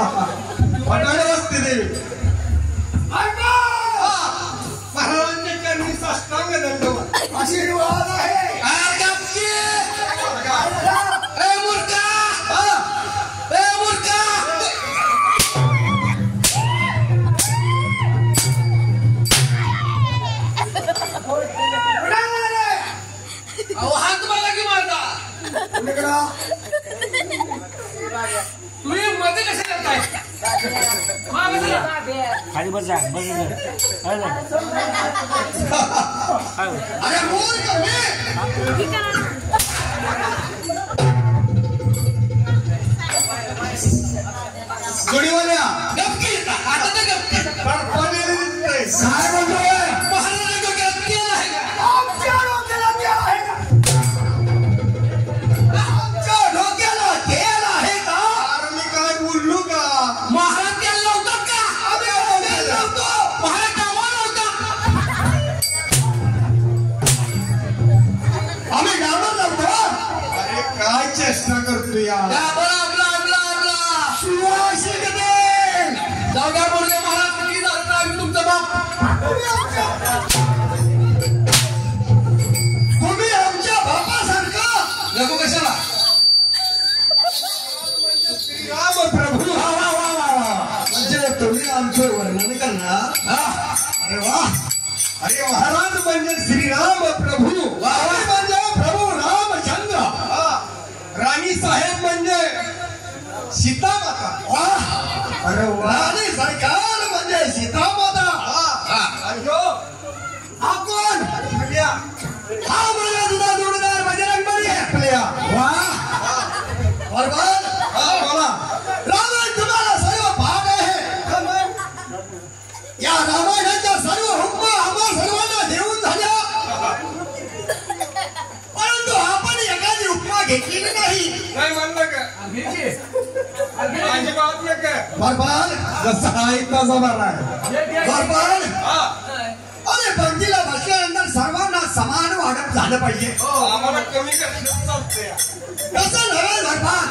पटाळे असते देवी महाराजांच्या चरणी साष्टांग दंडवत आशीर्वाद आहे. हात मला की मारता तुम्ही मध्ये कसे करताय खाली बस जा बस अरे जोडीवाल्या गपकी आता तर गपकी काय म्हणतोय महाराजा डोक्यात तेल आहे का आमच्या डोक्याला तेल आहे का आमच्या डोक्याला तेल आहे का अरे मी काय बोललो का महाराज तेल लावतात का आम्ही तेल लावतो महाराज कामाला लावतात आम्ही डाबर लावतो अरे काय चेष्टा करतो यार जाऊ द्या बोलले महाराज किती झालं आम्ही तुमचा बाप तुम्ही आमच्या बापासारखं नको कशाला श्रीराम प्रभू म्हणजे तुम्ही आमचं वर्णन करणार अरे वा अरे महाराज म्हणजे श्रीराम प्रभू म्हणजे प्रभू रामचंद्र राणी साहेब म्हणजे सीतामाता अरे वाणी सरकार म्हणजे सीतामाता आणि हा कोण हा माझा तुझा जोडीदार बजरंग बली आपल्या वा बरोबर बोला रामायण तुम्हाला सर्व पाठ आहे या रामायणाच्या सर्व हुक्म आम्हा सर्वांना देऊन झाल्या परंतु आपण एखादी उपमा घेतलेली नाही म्हणलं का अजिबात नका बरोबर जसा आहे तसा बरा आहे बरोबर अरे पंक्तीला बसल्यानंतर सर्वांना समान वाटप झालं पाहिजे आम्हाला कमी करणं चालतंय कसं नव्हे भगवान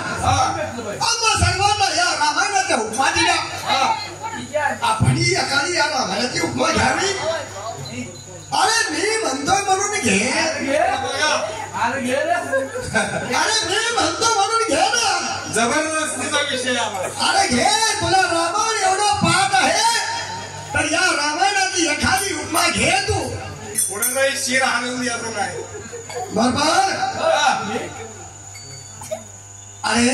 आम्हा सर्वांना या रामायणाच्या उपमा दिल्या आपण एखादी या रामायणाची उपमा घ्यावी अरे मी म्हणतोय म्हणून घे अरे मी म्हणतो म्हणून घे ना जबरदस्तीचा विषय आम्हाला अरे घे तुला रामायण एवढं पाठ आहे तर या रामायणाची एखादी उपमा घे तू पुढे जाई शिर हाणून यायचं नाही बरोबर अरे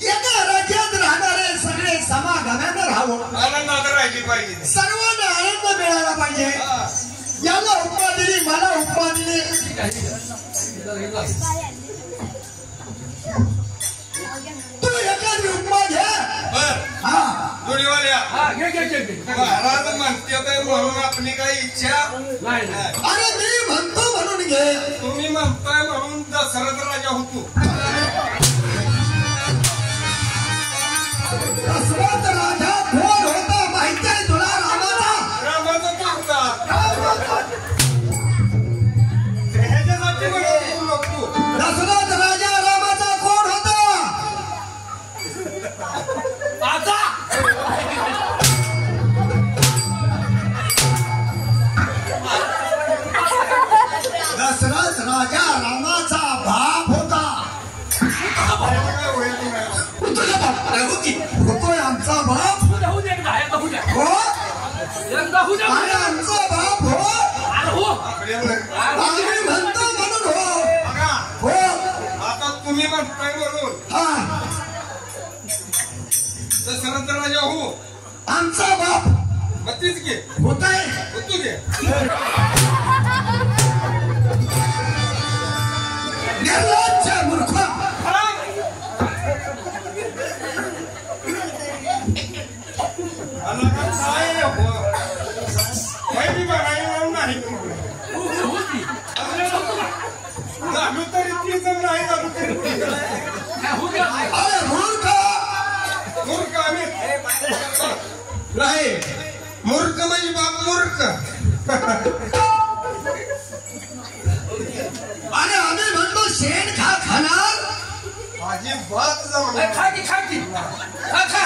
एका राज्यात राहणारे सगळे समागमानं राहावं आनंदात राहिली पाहिजे सर्वांना आनंद मिळाला पाहिजे याला उपमा दिली मला उपमा दिली तू एखादी उपमा घे हा जोडीवाल्या महाराज म्हणते म्हणून आपली काही इच्छा अरे मी म्हणतो म्हणून घे तुम्ही म्हणताय म्हणून दशरथ राजा होतो दशरथ राजा कोण होता माहिती आहे तुला रामाचा रामाचा तो होता ह्याच्यासाठी म्हणून नको दशरथ राजा रामाचा कोण होता आता दशरथ राजा रामाचा बाप होता होतोय आमचा बाप हो आणि आमचा बाप हो आम्ही म्हणतो म्हणून हो आता तुम्ही म्हणताय म्हणून हा दशरथ राजा हो आमचा बाप मग तीच घे होतोय होतो घे निर्लज्ज मूर्ख पहिली बघायला नाही झालो तरी ती जर नाही झालो तरी अरे मूर्ख मूर्ख आम्ही नाही मूर्ख म्हणजे बाप मूर्ख आणि आम्ही म्हणतो शेण खा खाणार भात जमणार. खाकी खाकी खा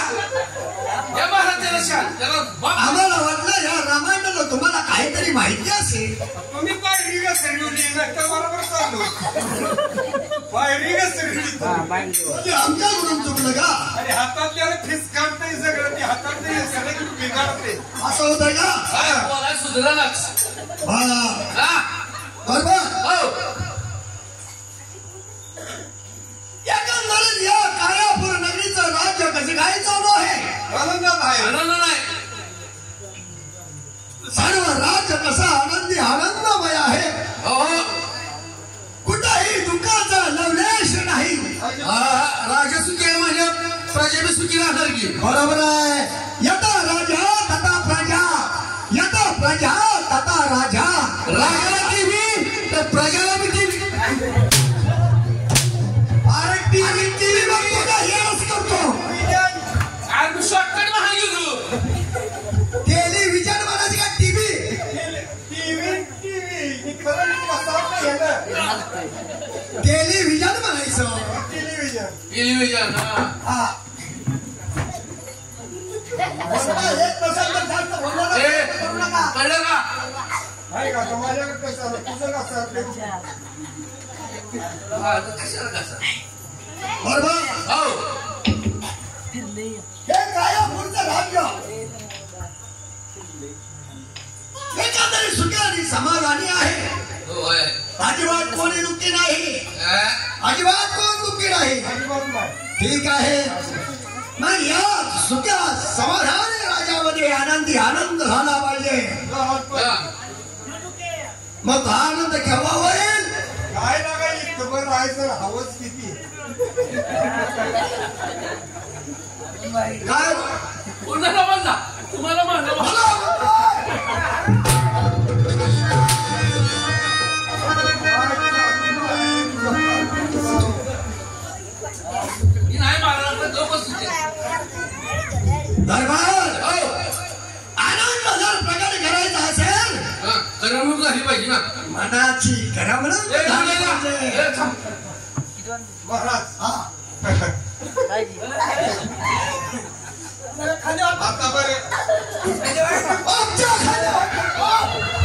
या महाराजाला शान त्याला आम्हाला वाटलं या रामायणाला तुम्हाला काहीतरी माहिती असेल. तुम्ही पायरी घसरली नाही तर बरोबर चाललो. पायरी घसरली म्हणजे आमच्याकडून चुकलं का? आणि हातातल्याला फिस काढताय सगळं ते हातातले सगळं बिघाडते. असं होतं का? बोलाय सुधारलाच हा बरोबर. हो एकंदरीत या कायापूर नगरीचं राज्य कसं काय चालू आहे? आनंदात आहे. आनंद नाही सर्व राज्य कसं आनंदी आनंदमय आहे. हो कुठेही दुःखाचा लवलेश नाही. राजा सुखी आहे म्हणजे प्रजा बी सुखी राहणार की. बरोबर आहे. यथा राजा तथा प्रजा, यथा प्रजा तथा राजा. राजाला टीव्ही तर प्रजाला बी टीव्ही. अरे टीव्ही बघतो का? हे असं करतो. आणि शॉर्टकट महाग घेऊ टेलिव्हिजन म्हणायचं का? टीव्ही ही खरं पसार नाही आहे ना. टेलिव्हिजन म्हणायचं. Television television. हा एक प्रसंग झाला, बोलला करू नका. कळलं का? आहे का? माझ्याकडे कसं आलं तुझं कसं कशाला कसं बरोबर. हो हे कायापूरचं राज्य एखादरी सुखी आणि समाधानी आहे. होय अजिबात कोणी दुःखी नाही. अजिबात कोण दुःखी नाही. अजिबात नाही. ठीक आहे. मग या सुख्या समाधानी राज्यामध्ये आनंदी आनंद झाला पाहिजे. मग हा आनंद केव्हा होईल? काय ना काय इतकं बरं राहायचं हवंच किती. काय कोणाला म्हणला तुम्हाला म्हणलं मी नाही मारणार पण जो बसू दे. दरबार हो आनंद जर प्रकट करायचा असेल करमणूक झाली पाहिजे ना. मनाची करमणूक ए, झाली थांब. पाहिजे. ए, थांब. महाराज हा. आता बरे आमच्या खाली-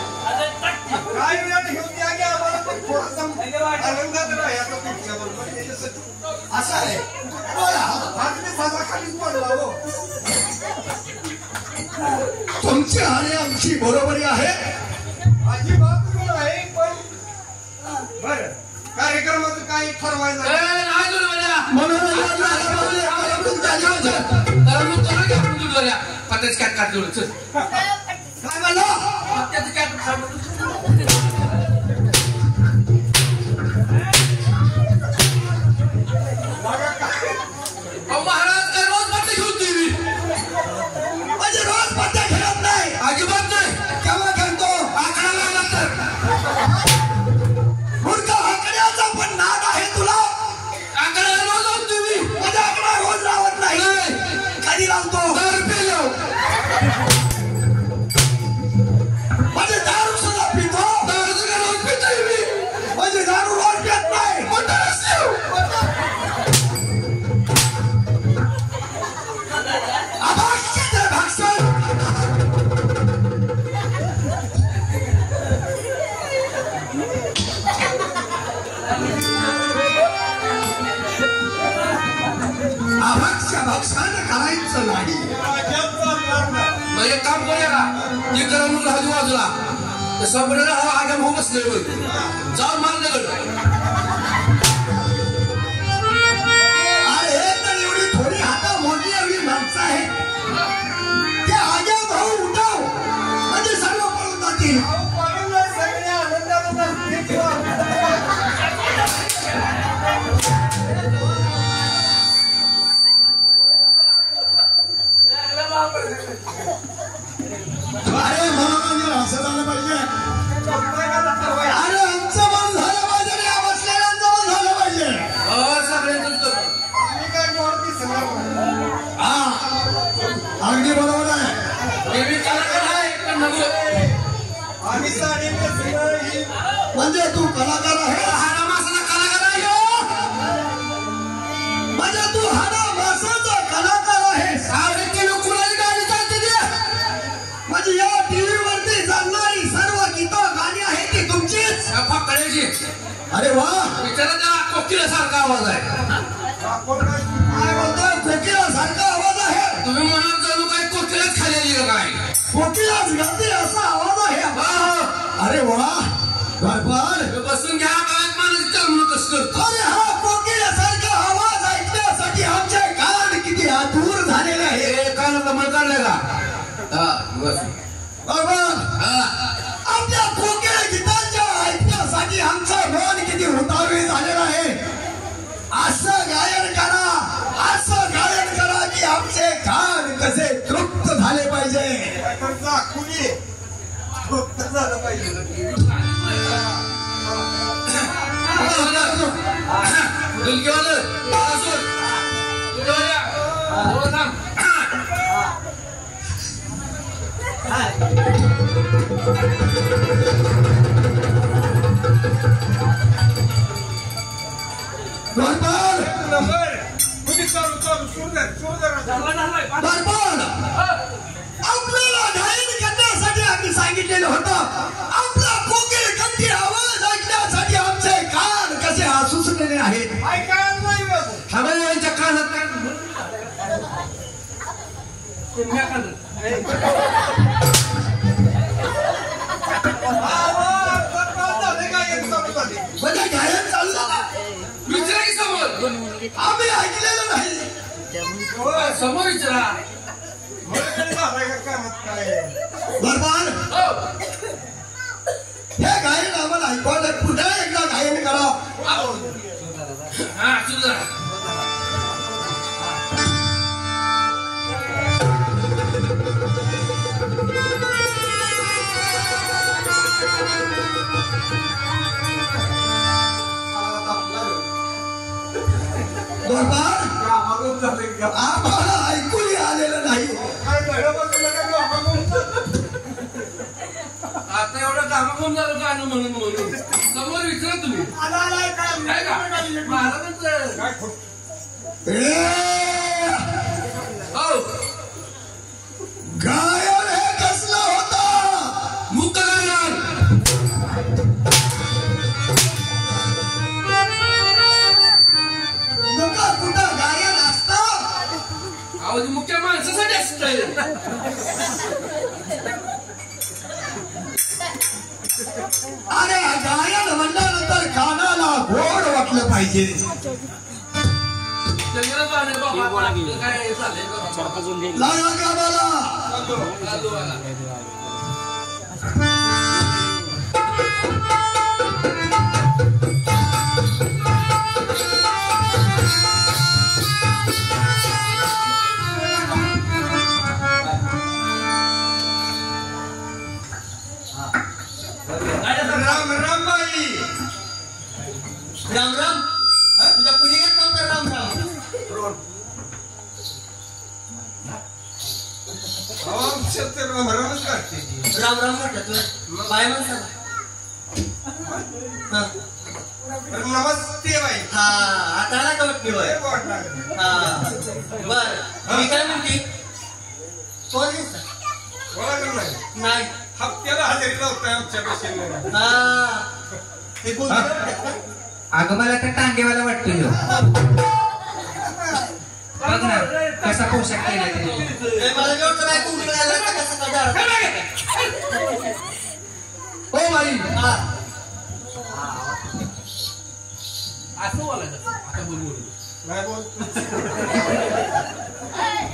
काय वेळ घेऊन या की आम्हाला पण थोडासा आनंदात राहायचा तुमच्याबरोबर. त्याच्यासाठी असं आहे. बोला. आज मी खालीच पडला हो. तुमची आणि आमची बरोबरी आहे. अजिबात नाही पण बरं कार्यक्रमाचं काही ठरवायचं ए, नाही. नाही जोड बऱ्या. मनोरंजन झालं पाहिजे. करमणूक झाली पाहिजे. करमणूक करू की आपण जोड बऱ्या. पत्त्याचं कॅट काढ जोड. चल. काय म्हणला? पत्त्याचं कॅट काढ. अहो, महाराज काय रोज पत्ते घेऊन टीव्ही म्हणजे रोज पत्ते खेळत नाही. अजिबात नाही. केव्हा खेळतो? आकडा लागला तर मूर्ख आकड्याचा पण नाद आहे तुला. आकडा रोज लावून टीव्ही म्हणजे आकडा रोज लावत नाही. कधी लावतो? 10 रुपये लाव. म्हणजे दारू सुद्धा पितो. 10 रुपये रोज पितोय मी. म्हणजे दारू रोज पित नाही. मोठा रस्त्यावर. अभाक्षित आहे, भाक्षण. अभक्ष्य भक्षण करायचं नाही. अजिबात चालणार नाही. मग एक काम करूया का ते करमणूक राहू बाजूला सबरेला हा आगम हो बसले जाऊन मार दगड. अरे हे तर एवढी थोडी हाता मोठी एवढी माणसं आहे. ते आग्या भाऊ उठाव म्हणजे सर्व पळून जातील. अहो, पळून नाही सगळे आनंदाला नसते किंवा अरे मनोरंजन असं झालं पाहिजे. ठरवायचं. अरे आमचं मन झालं पाहिजे रे या बसलेल्यांचं. म्हणजे तू कलाकार आहे. हाडा मासाचा कलाकार आहे हो. म्हणजे तू हाडा मासाचा कलाकार आहेस. अरे ते लोकांची गाडी चालते ते. म्हणजे या टीव्ही वरती चालणारी सर्व गीतं गाणी आहेत ती तुमचीच. फकड्याची. अरे वा. विचारा त्याला कोकिलासारखा आवाज आहे. काय बोलतोय? कोकिलासारखा आवाज आहे. तुम्ही म्हणाल जणू काय कोकिलाच खाल्लेली का काय. कोकिलाच गाते असा आवाज आहे. अरे वा. बरोबर. बसून घ्या गावात माणूस जन्म कसं करतो. अरे हा कोकिलासारखा आवाज ऐकण्यासाठी आमचे कान किती आतुर झालेले आहे. हे कान कमल काढलं का. हा बस. बरोबर. आपल्या कोकिळ गीतांच्या ऐकण्यासाठी आमचं मन किती हुतावे झालेलं आहे. असं गायन करा, असं गायन करा की आमचे कान कसे तृप्त झाले पाहिजे. तृप्त झालं पाहिजे. आपल्याला गायन करण्यासाठी आम्ही सांगितलेलं होतं. आपला कोकिळ कंठी आवाज ऐकण्यासाठी आमचे कान कसे आसुसलेले आहेत. यांच्या कानात काय म्हणजे गायन चाललं विचारा की समोर. आम्ही ऐकलेलं नाही. समोर विचारा. बरोबर. हे गायन आम्हाला ऐकवलं. पुन्हा एकदा गायन करा. हा तुझा बरोबर. आम्हाला ऐकूही आलेलं नाही. आता एवढं काम कोण झालं गाणं म्हणून म्हणून समोर विचारा तुम्ही. काय का महाराजांचं हो गायन हे कसलं होतं. मुक्त गायन. मुका कुठं गायन असतं. आवाज मुख्य माणसासाठी असतं. अरे गायन म्हणल्यानंतर कानाला गोड वाटलं पाहिजे. काय लागा गावाला. राम राम बाई. राम राम. तुझ्या कुणी येत नव्हतं. राम राम. राम रामच करते. राम राम म्हटलं बाय म्हणतात. नमस्ते बाई. हा आता आला का वाटते बाय. हा बर. मी काय म्हणते. कोण ओळखलं नाही. नाही. हप्त्याला हजेरी लावताय आमच्या पेशंट. हा ते कोण. अगं मला तर टांगेवाला वाटतो. बघ ना कसा पोशाख केला त्याने. मला जेवढं नाही कुंकू लागलं तर कसं काय. हो बाई. हा असं बोलायचं आता बोल. नाही बोल.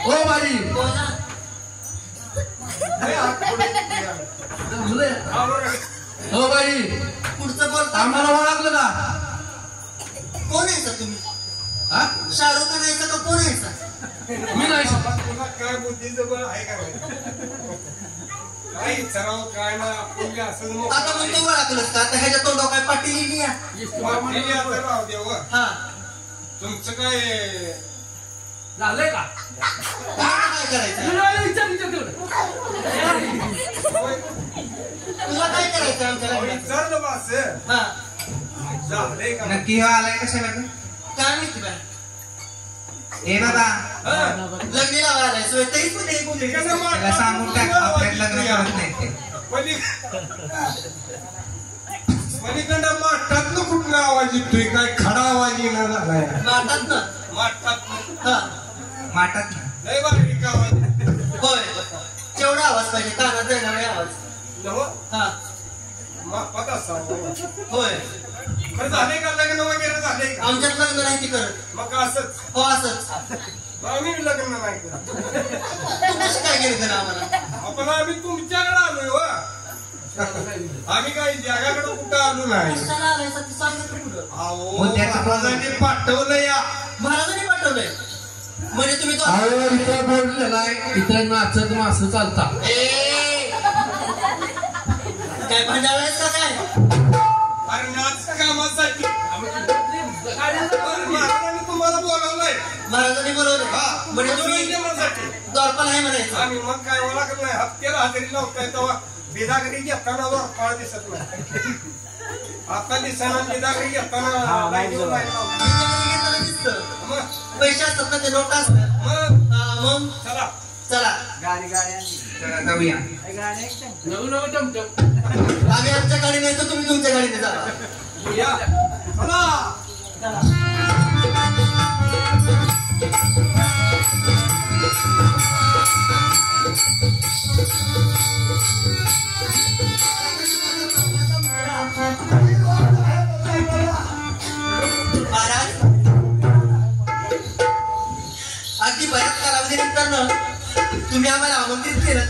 हो बाई. बोला. हो बाई. पुढचं बोलता. आम्हाला ओळखलं का. कोण आहे सर तुम्ही. हा शाहरुख खान यायचं का कोण आहे सर. मी नाही तुला काय बुद्धीचं बळ आहे का काय सराव काय ना आपण असं आता मग तू ओळखलंस का. आता ह्याच्या तोंडावर काय पाटील या. राव देव. हा तुमचं काय झालंय का. काय करायचं. विचार तेवढं. तुला काय करायचं आमच्या लग्नात? विचारलं बास हा झालंय का नक्की हो आलाय कशाला ग? काय माहिती बाय ए बाबा लग्न लावायला आलाय सोय तरीच पण एक बोलली. त्याला सांगून टाक आपल्यात लग्न करत नाही ते. पलीकडं माठातनं कुठला आवाज येतोय काय खडा आवाज येणार झालाय मारतात ना माठात हा माटात ना लय बारीक आवाज होय केवढा आवाज पाहिजे कानात जाणारा आवाज नव्ह हा मापात असावं होय बरं झाले का लग्न वगैरे झाले का आमच्यात लग्न नाही ती करत मग असंच हो असंच आम्ही लग्न नाही करत तू कसं काय गेली खरं आम्हाला आपण आम्ही तुमच्याकडे आलोय वा आम्ही काही जगाकडे कुठं आलो नाही कशाला आलाय सत्य सांगत तरी कुठं अहो मुद्द्याचं महाराजांनी पाठवलं या महाराजांनी पाठवलंय म्हणजे तुम्ही तो अहो इथं बोललेला आहे इथं नाचत मासं चालता ए काय भांडायलायस का काय अरे नाच कामासाठी महाराजांनी तुम्हाला बोलावलंय महाराजांनी बोलवलं म्हणजे तुम्ही जेवणासाठी द्वारपाल आहे म्हणायचं आम्ही मग काय ओळखत नाही हप्त्याला हजेरी लावताय तेव्हा बिदागरी घेताना द्वारपाळ दिसत नाही आता दिसताना बिदागरी घेताना लाईनीवर लाईन लावतो. घेताना दिसतं मग पैसे असतात ना ते नोट असतात मग हा, मग चला चला चला जाऊया आम्ही आमच्या गाडीने येतो तुम्ही तुमच्या गाडीने जा या चला महाराज अगदी बऱ्याच कालावधीनंतर तुम्ही आम्हाला आमंत्रित केलं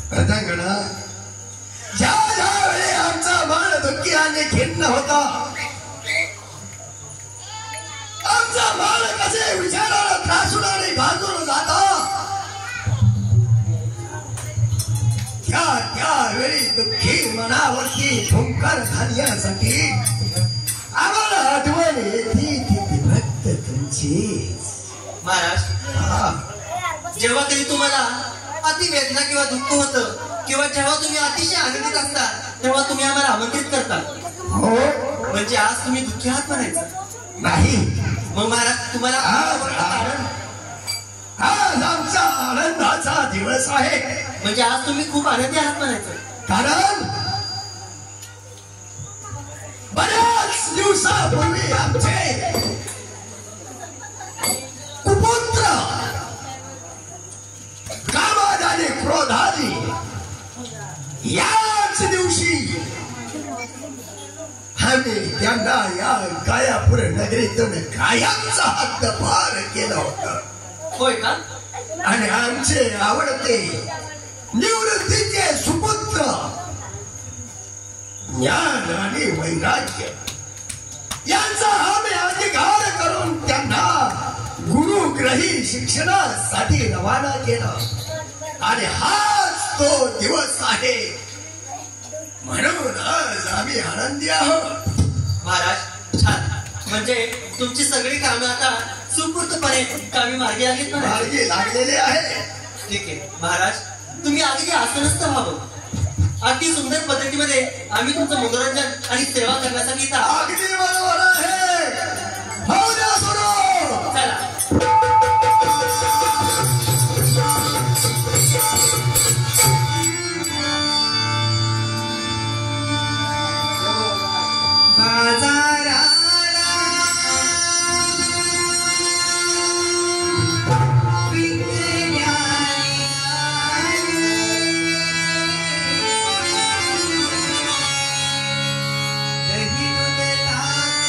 प्रधानगणा ज्या वेळी आमचा मन दुःखी आणि खिन्न होता आमचा मन कसे विचाराला त्रासून आणि भाजून जाता त्यावेळी दुःखी मनावरती फुंकर घालण्यासाठी आम्हाला आठवण येते ती भक्त तुमची महाराज जेव्हा कधी तुम्हाला अतिवेदना किंवा दुःख होतं किंवा जेव्हा तुम्ही अतिशय आनंदित असता तेव्हा तुम्ही आम्हाला आमंत्रित करता हो म्हणजे आज तुम्ही दुःखी आहात म्हणायचं नाही मग महाराज तुम्हाला कारण आज आमचा आनंदाचा दिवस आहे म्हणजे आज तुम्ही खूप आनंदी आहात म्हणायचं कारण बऱ्याच दिवसापूर्वी आमचे कुपुत्र कामात आणि क्रोधाने याच दिवशी आम्ही त्यांना या गायापूर नगरीतून कायमचा हद्दपार केलं होतं होय का आणि आमचे आवडते निवृत्तीचे सुपुत्र ज्ञान आणि वैराग्य यांचा आम्ही अधिकार करून त्यांना गुरुग्रही शिक्षणासाठी रवाना केलं आणि हाच तो दिवस आहे म्हणून आज आम्ही आनंदी आहोत महाराज छान म्हणजे तुमची सगळी कामं आता सुपूर्तपणे कामी मार्गी आलीत ना मार्गी लागलेले आहे ठीक आहे महाराज तुम्ही अगदी आसनस्थ व्हावं अगदी सुंदर पद्धतीमध्ये आम्ही तुमचं मनोरंजन आणि सेवा करण्यासाठी इथं आहोत. अगदी बरोबर आहे होऊ द्या सुरू चला दही दूध ताक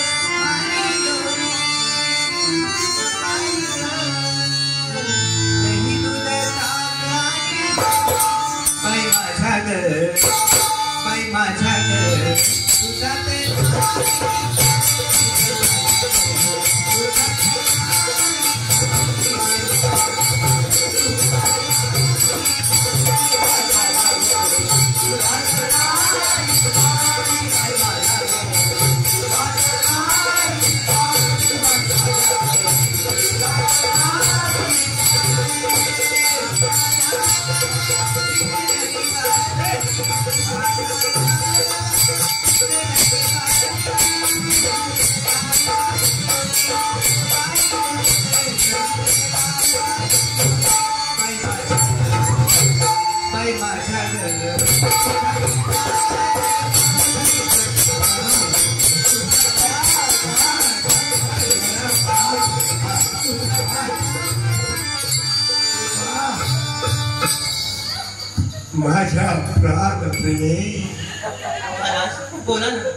माझ्या प्राण प्रिये महाराज बोला ना.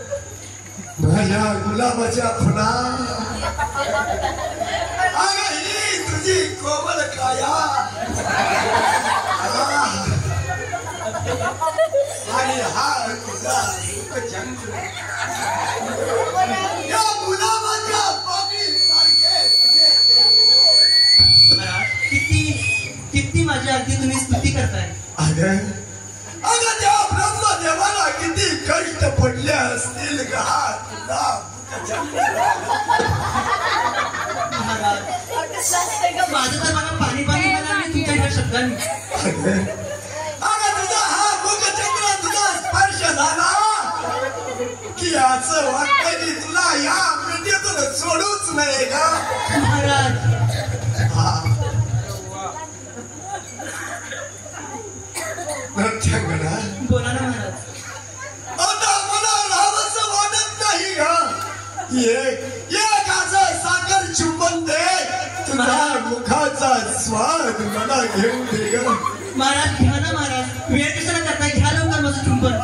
माझ्या गुलाबाच्या फुला अगं ही तुझी कोमल काया आणि हा तुझा रूपचंद्र या गुलाबाच्या पाकळीसारखे तुझे महाराज किती माझ्या अगदी तुम्ही स्तुती करताय. अगं त्या ब्रह्मदेवाला किती कष्ट पडले असतील का तुला महाराज माझं तर मला पाणी झालं मी तुमच्या ह्या शब्दांनी. अगं तुझा हा मुखचंद्र तुझा स्पर्श झाला की असं वाटतं की तुला या मृत्यूतून सोडूच नाही का महाराज. प्रत्यंगणा बोला ना महाराज. आता मला राहावंसं वाटत नाही का एकाचं साखर चुंबन दे तुझ्या मुखाचा स्वाद मला घेऊन दे ग महाराज घ्या ना महाराज. वेळ कशाला करताय घ्या लवकर माझं चुंबन.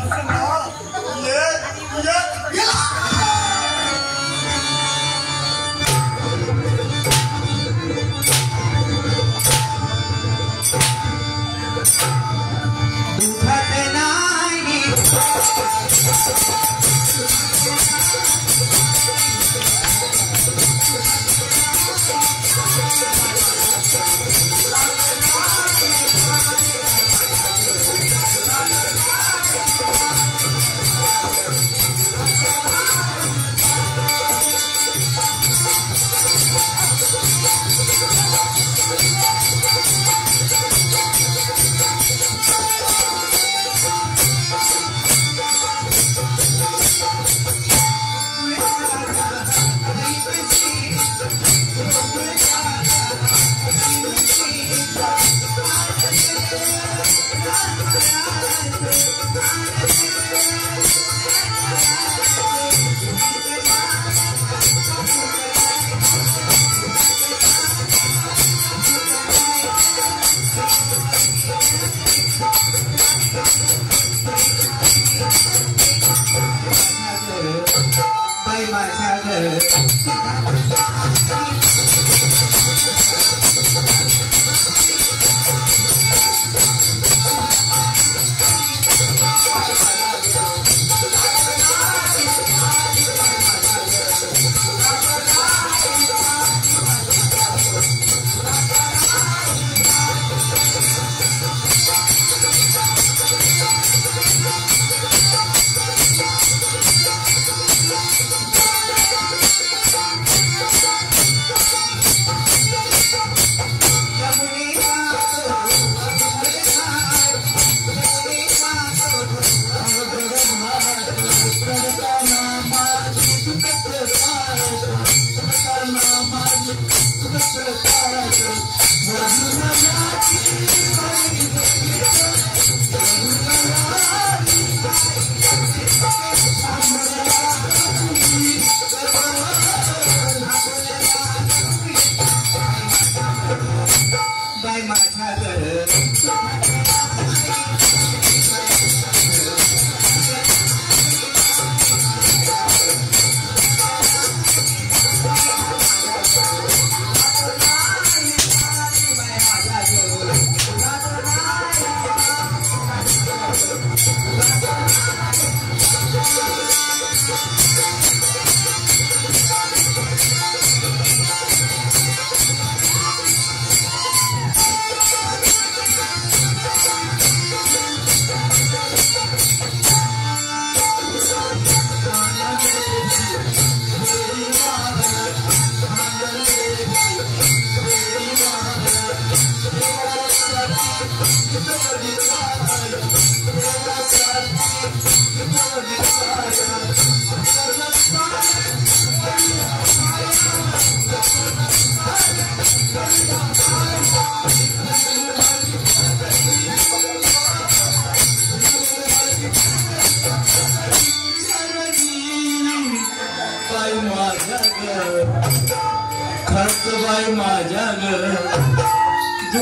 खर्च बाई माझ्या ग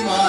महिमा